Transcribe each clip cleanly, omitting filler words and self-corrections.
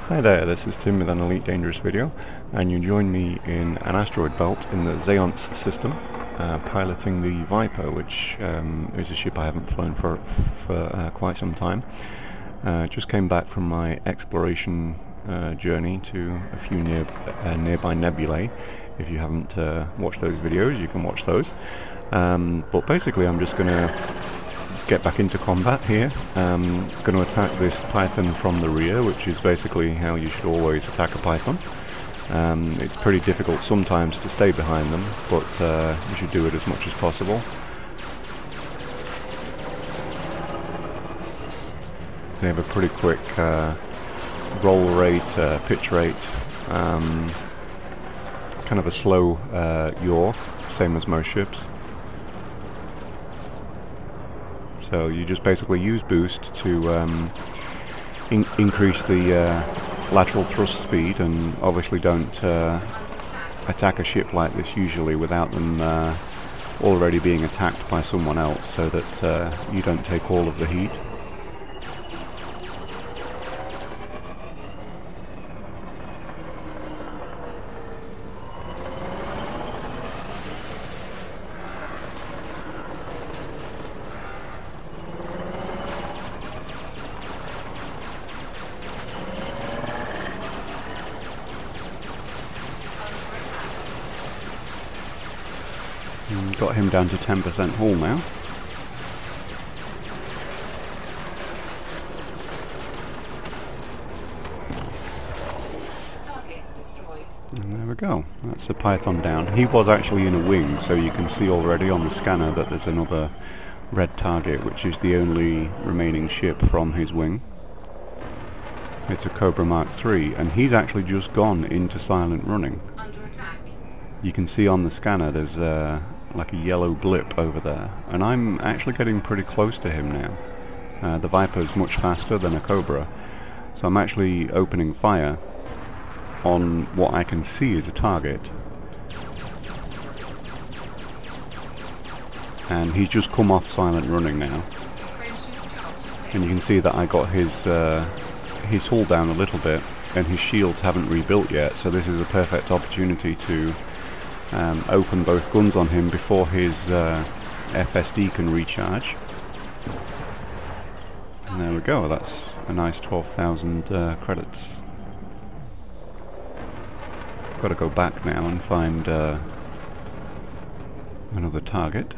Hi there, this is Tim with an Elite Dangerous video, and you join me in an asteroid belt in the Zeonce system, piloting the Viper, which is a ship I haven't flown for quite some time. Just came back from my exploration journey to a few nearby nebulae. If you haven't watched those videos, you can watch those. But basically I'm just going to get back into combat here. Going to attack this Python from the rear, which is basically how you should always attack a Python. It's pretty difficult sometimes to stay behind them, but you should do it as much as possible. They have a pretty quick roll rate, pitch rate, kind of a slow yaw, same as most ships. So you just basically use boost to increase the lateral thrust speed, and obviously don't attack a ship like this usually without them already being attacked by someone else, so that you don't take all of the heat. Got him down to 10% hull now. Target destroyed. And there we go. That's a Python down. He was actually in a wing, so you can see already on the scanner that there's another red target, which is the only remaining ship from his wing. It's a Cobra Mark III, and he's actually just gone into silent running. Under attack. You can see on the scanner there's like a yellow blip over there, and I'm actually getting pretty close to him now. The Viper's much faster than a Cobra, so I'm actually opening fire on what I can see is a target. And he's just come off silent running now, and you can see that I got his hull down a little bit, and his shields haven't rebuilt yet, so this is a perfect opportunity to open both guns on him before his FSD can recharge. And there we go, that's a nice 12,000 credits. Got to go back now and find another target.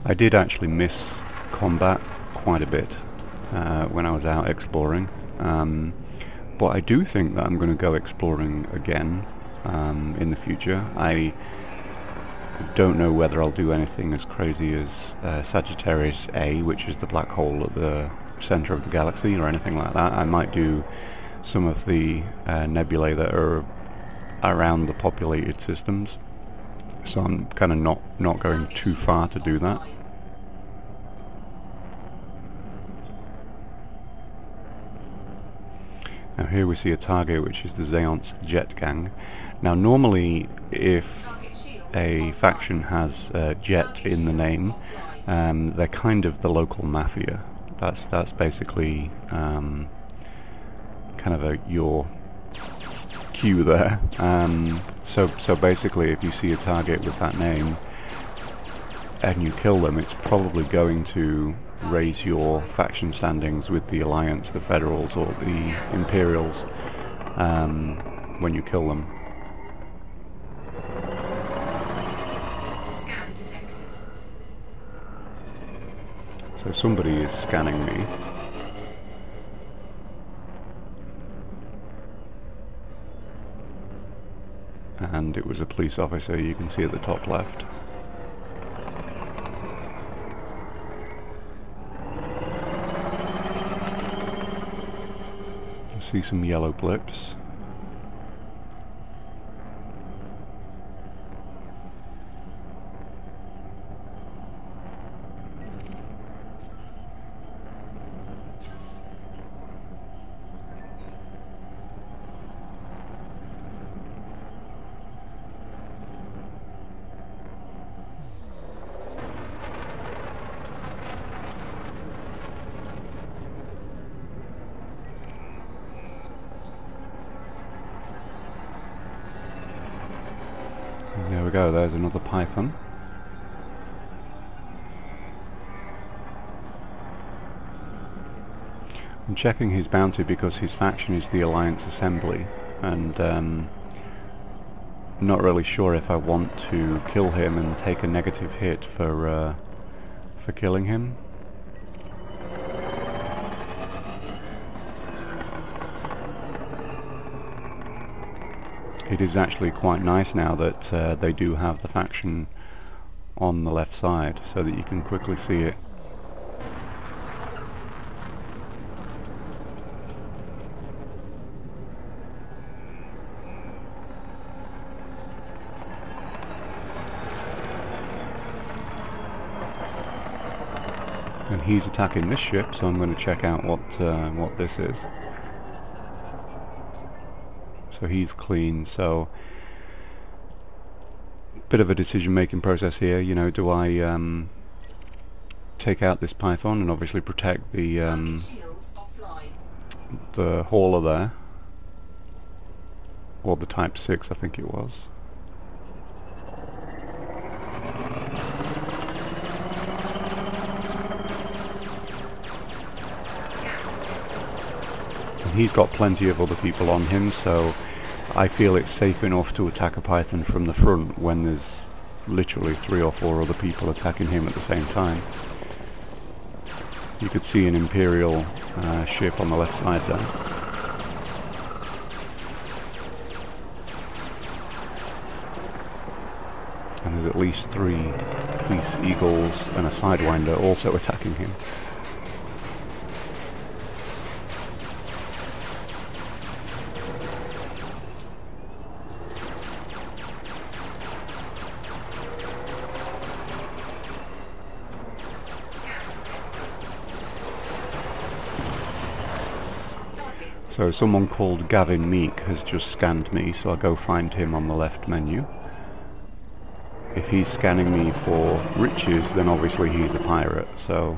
I did actually miss combat quite a bit when I was out exploring, but I do think that I'm going to go exploring again in the future. I don't know whether I'll do anything as crazy as Sagittarius A, which is the black hole at the center of the galaxy, or anything like that. I might do some of the nebulae that are around the populated systems. So I'm kind of not going too far to do that. Now here we see a target, which is the Zeonce Jet Gang. Now normally if a faction has Jet in the name, they're kind of the local mafia. That's basically kind of your cue there. So basically if you see a target with that name and you kill them, it's probably going to raise your faction standings with the Alliance, the Federals, or the Imperials when you kill them. Scan detected. So somebody is scanning me. And it was a police officer, you can see at the top left. I see some yellow blips. There we go, there's another Python. I'm checking his bounty because his faction is the Alliance Assembly, and not really sure if I want to kill him and take a negative hit for killing him. It is actually quite nice now that they do have the faction on the left side so that you can quickly see it. And he's attacking this ship, so I'm going to check out what this is. So he's clean, so bit of a decision-making process here. You know, do I take out this Python and obviously protect the hauler there, or the Type 6, I think it was. And he's got plenty of other people on him, so I feel it's safe enough to attack a Python from the front when there's literally 3 or 4 other people attacking him at the same time. You could see an Imperial ship on the left side there. And there's at least 3 Police Eagles and a Sidewinder also attacking him. So someone called Gavin Meek has just scanned me, so I'll go find him on the left menu. If he's scanning me for riches, then obviously he's a pirate, so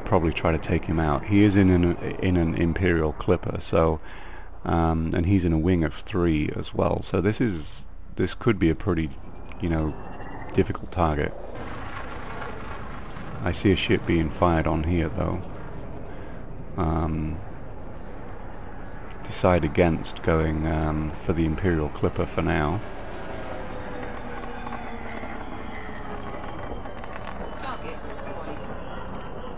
probably try to take him out. He is in an Imperial Clipper, so and he's in a wing of 3 as well, so this could be a pretty, you know, difficult target. I see a ship being fired on here though. Decide against going for the Imperial Clipper for now. Target destroyed.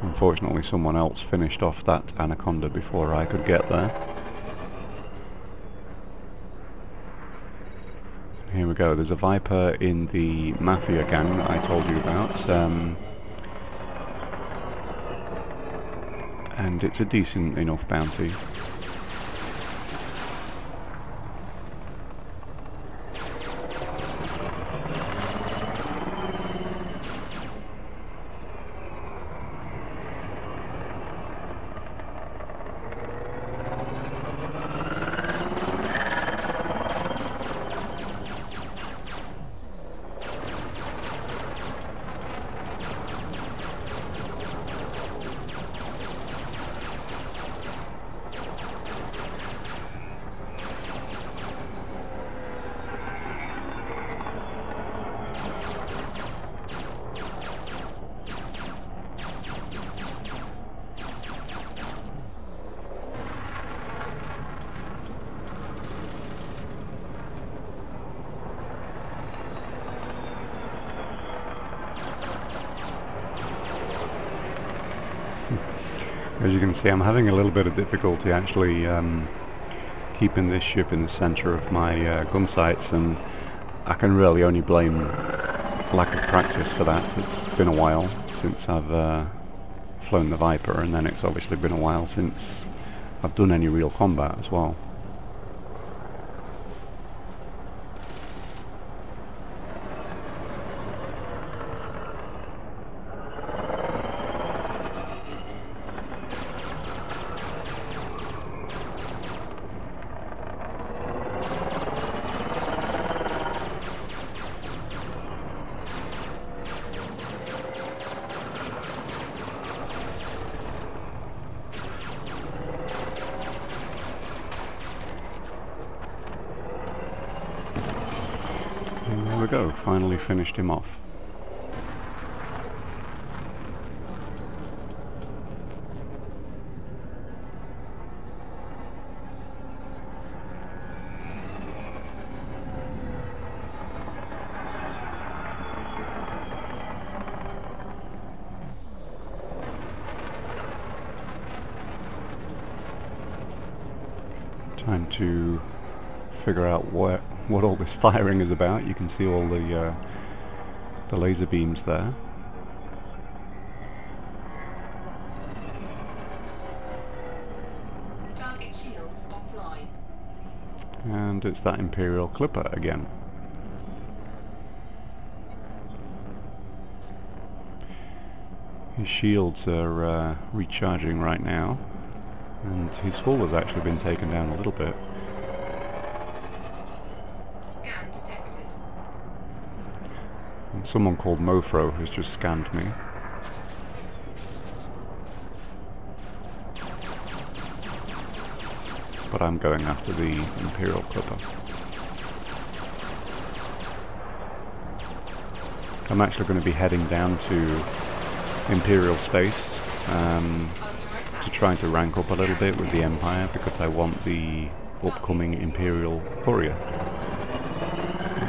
Unfortunately someone else finished off that Anaconda before I could get there. Here we go, there's a Viper in the Mafia gang that I told you about. And it's a decent enough bounty. As you can see, I'm having a little bit of difficulty actually keeping this ship in the center of my gun sights, and I can really only blame lack of practice for that. It's been a while since I've flown the Viper, and then it's obviously been a while since I've done any real combat as well. And there we go, finally finished him off. Time to figure out what all this firing is about. You can see all the laser beams there. Target shields offline. And it's that Imperial Clipper again. His shields are recharging right now, and his hull has actually been taken down a little bit. Scan detected. And someone called Mofro has just scanned me. But I'm going after the Imperial Clipper. I'm actually going to be heading down to Imperial space to try to rank up a little bit with the Empire, because I want the upcoming Imperial Courier.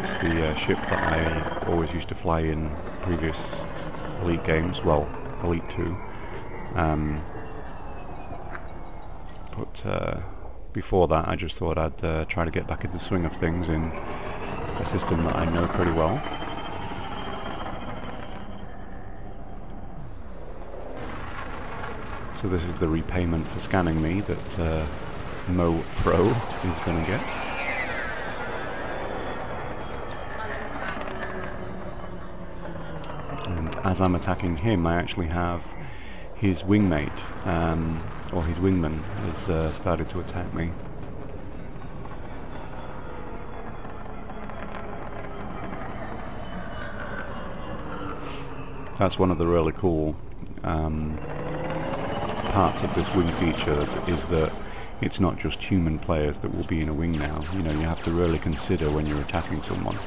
It's the ship that I always used to fly in previous Elite games, well, Elite 2. But before that I just thought I'd try to get back in the swing of things in a system that I know pretty well. So this is the repayment for scanning me that Mofro is going to get. And as I'm attacking him, I actually have his wingmate, or his wingman, has started to attack me. That's one of the really cool parts of this wing feature, is that it's not just human players that will be in a wing now. You know, you have to really consider when you're attacking someone.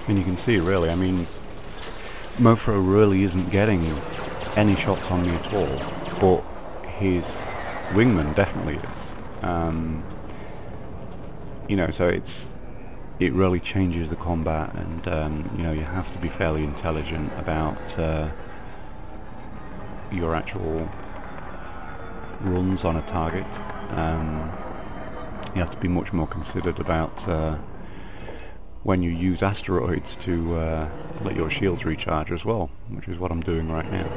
And you can see, really, I mean, Mofro really isn't getting any shots on me at all, but his wingman definitely is. You know, so it really changes the combat, and you know, you have to be fairly intelligent about your actual runs on a target. You have to be much more considered about when you use asteroids to let your shields recharge as well, which is what I'm doing right now.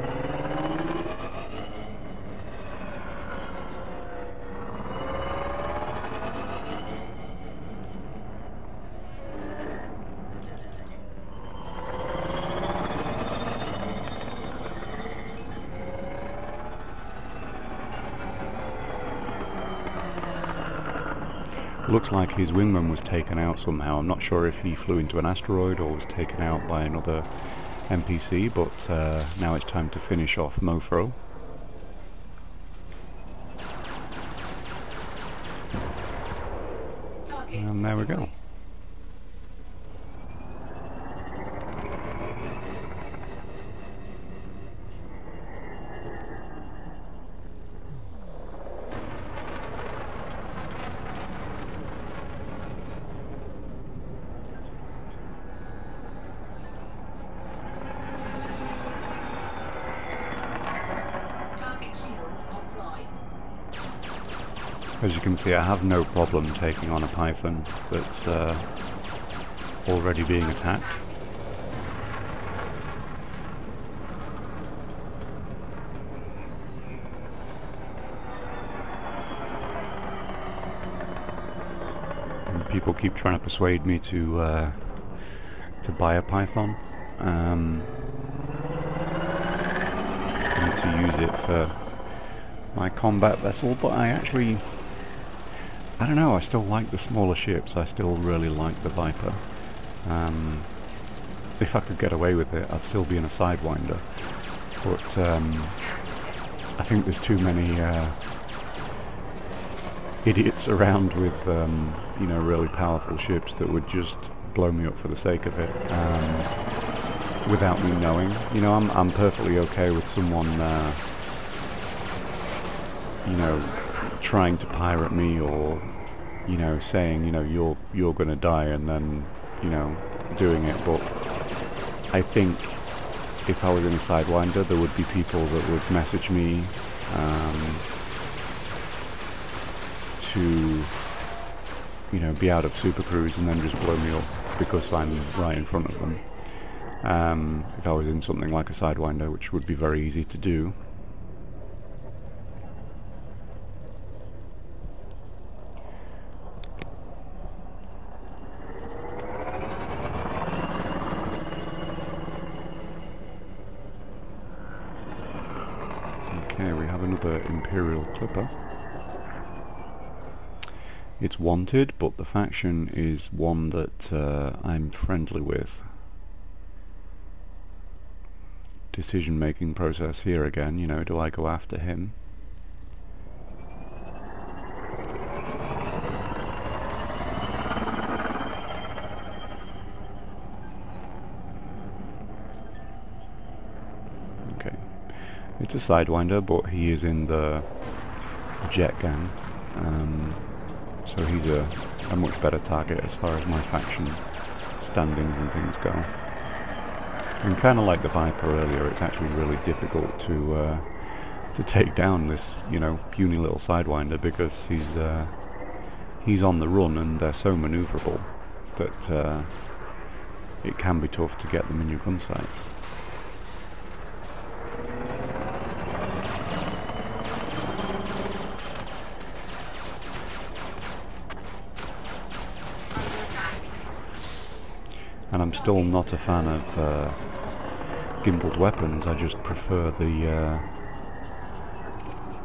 Looks like his wingman was taken out somehow. I'm not sure if he flew into an asteroid or was taken out by another NPC, but now it's time to finish off Mofro. And there we go. As you can see, I have no problem taking on a Python that's already being attacked. And people keep trying to persuade me to buy a Python and to use it for my combat vessel, but I don't know, I still like the smaller ships. I still really like the Viper. If I could get away with it, I'd still be in a Sidewinder, but I think there's too many idiots around with you know, really powerful ships that would just blow me up for the sake of it, without me knowing. You know, I'm perfectly okay with someone you know, trying to pirate me, or you know, saying, you know, you're gonna die, and then, you know, doing it. But I think if I was in a Sidewinder, there would be people that would message me to, you know, be out of Super Cruise and then just blow me up because I'm right in front of them. If I was in something like a Sidewinder, which would be very easy to do. Okay, we have another Imperial Clipper. It's wanted, but the faction is one that I'm friendly with. Decision-making process here again, you know, do I go after him? Okay. It's a Sidewinder, but he is in the jet gang, so he's a much better target as far as my faction standings and things go. And kind of like the Viper earlier, it's actually really difficult to take down this, you know, puny little Sidewinder, because he's on the run and they're so manoeuvrable that it can be tough to get them in your gun sights. And I'm still not a fan of gimbaled weapons. I just prefer the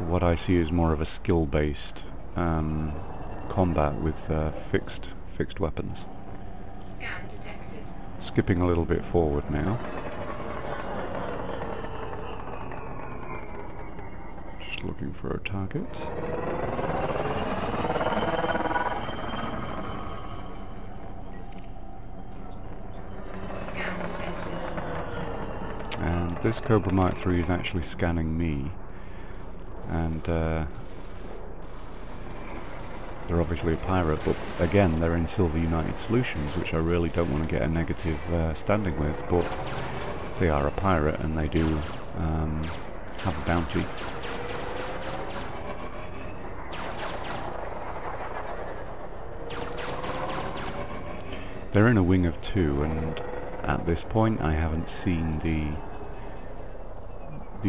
what I see as more of a skill-based combat with fixed weapons. Scan detected. Skipping a little bit forward now. Just looking for a target. And this Cobra Mark III is actually scanning me, and they're obviously a pirate, but again they're in Silver United Solutions, which I really don't want to get a negative standing with, but they are a pirate and they do have a bounty. They're in a wing of two, and at this point I haven't seen the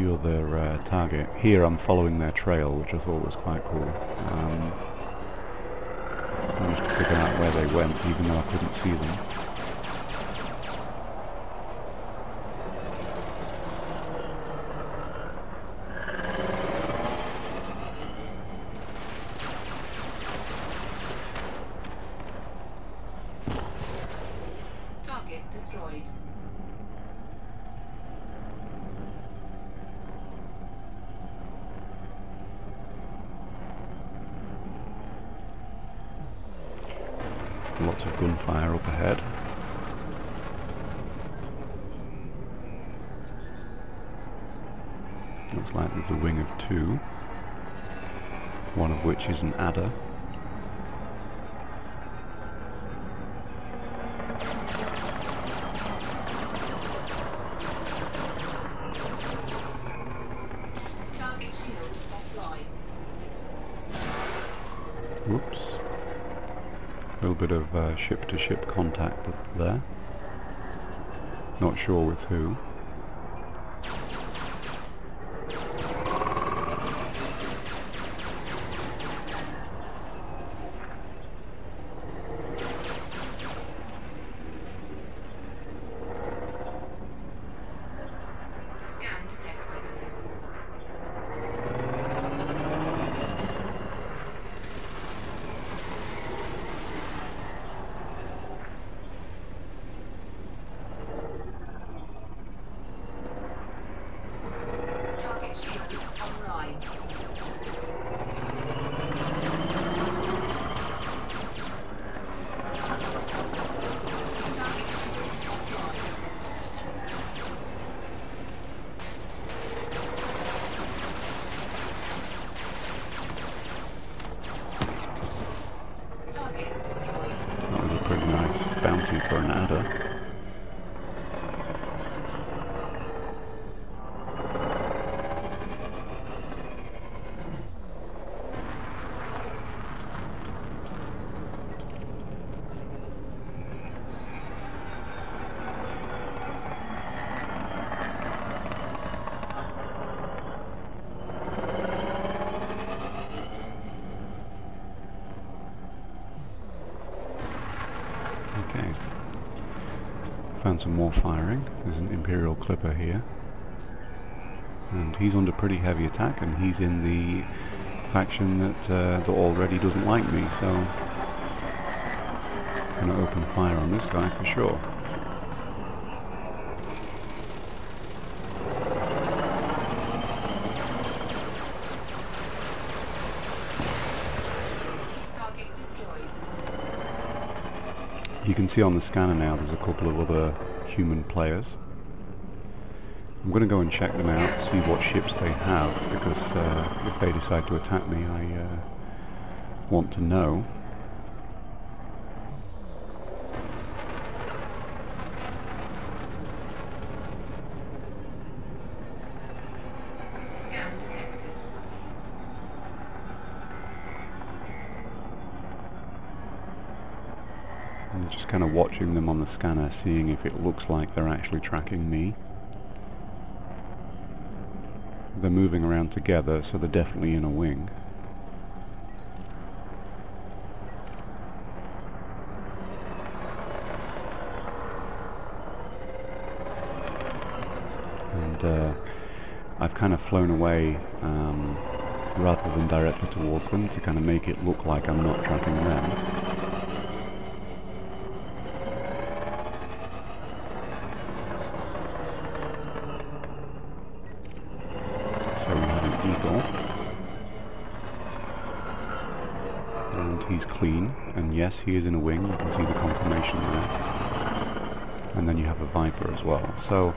other target. Here I'm following their trail, which I thought was quite cool. Managed to figure out where they went, even though I couldn't see them. Target destroyed. Lots of gunfire up ahead. Looks like there's a wing of two, one of which is an adder. Target shields offline. Whoops. A little bit of ship-to-ship contact there. Not sure with who. Okay. Found some more firing. There's an Imperial Clipper here. And he's under pretty heavy attack, and he's in the faction that already doesn't like me, so I'm going to open fire on this guy for sure. Target destroyed. You can see on the scanner now there's a couple of other human players. I'm going to go and check them out, see what ships they have, because if they decide to attack me, I want to know. Scan detected. I'm just kind of watching them on the scanner, seeing if it looks like they're actually tracking me. They're moving around together, so they're definitely in a wing. And I've kind of flown away rather than directly towards them to kind of make it look like I'm not tracking them. So we have an Eagle, and he's clean, and yes, he is in a wing. You can see the confirmation there. And then you have a Viper as well. So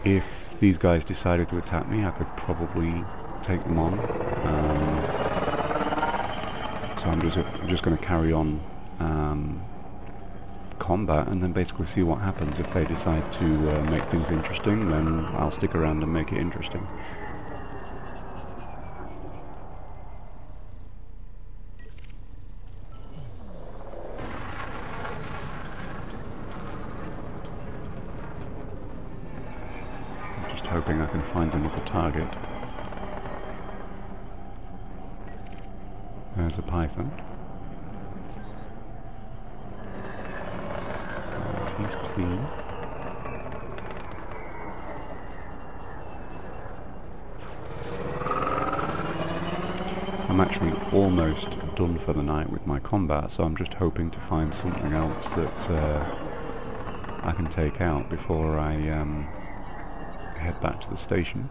if these guys decided to attack me, I could probably take them on. So I'm just going to carry on combat, and then basically see what happens. If they decide to make things interesting, then I'll stick around and make it interesting. I'm just hoping I can find another target. There's a Python. He's clean. I'm actually almost done for the night with my combat, so I'm just hoping to find something else that I can take out before I head back to the station.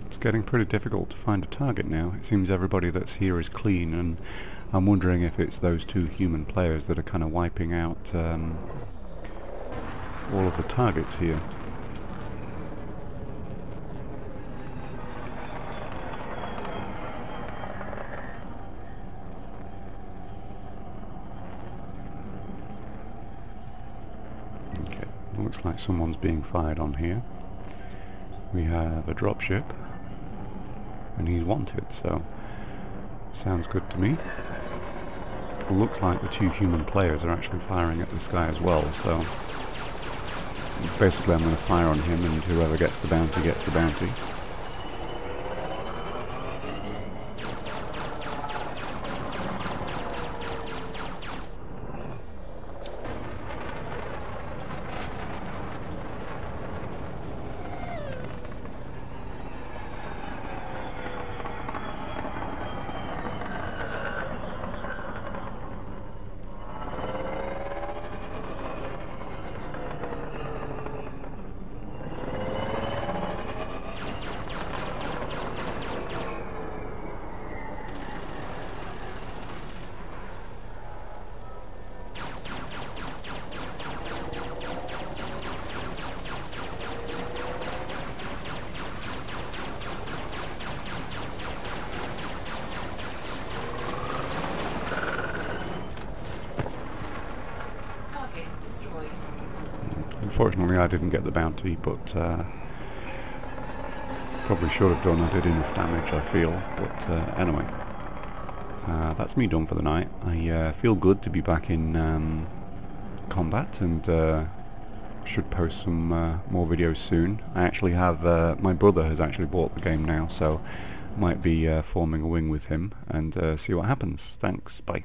It's getting pretty difficult to find a target now. It seems everybody that's here is clean, and I'm wondering if it's those two human players that are kind of wiping out all of the targets here. Okay, it looks like someone's being fired on here. We have a dropship, and he's wanted, so sounds good to me. It looks like the two human players are actually firing at this guy as well, so basically I'm going to fire on him, and whoever gets the bounty gets the bounty. Unfortunately I didn't get the bounty, but probably should have done. I did enough damage, I feel, but anyway. That's me done for the night. I feel good to be back in combat, and should post some more videos soon. I actually have, my brother has actually bought the game now, so might be forming a wing with him and see what happens. Thanks, bye.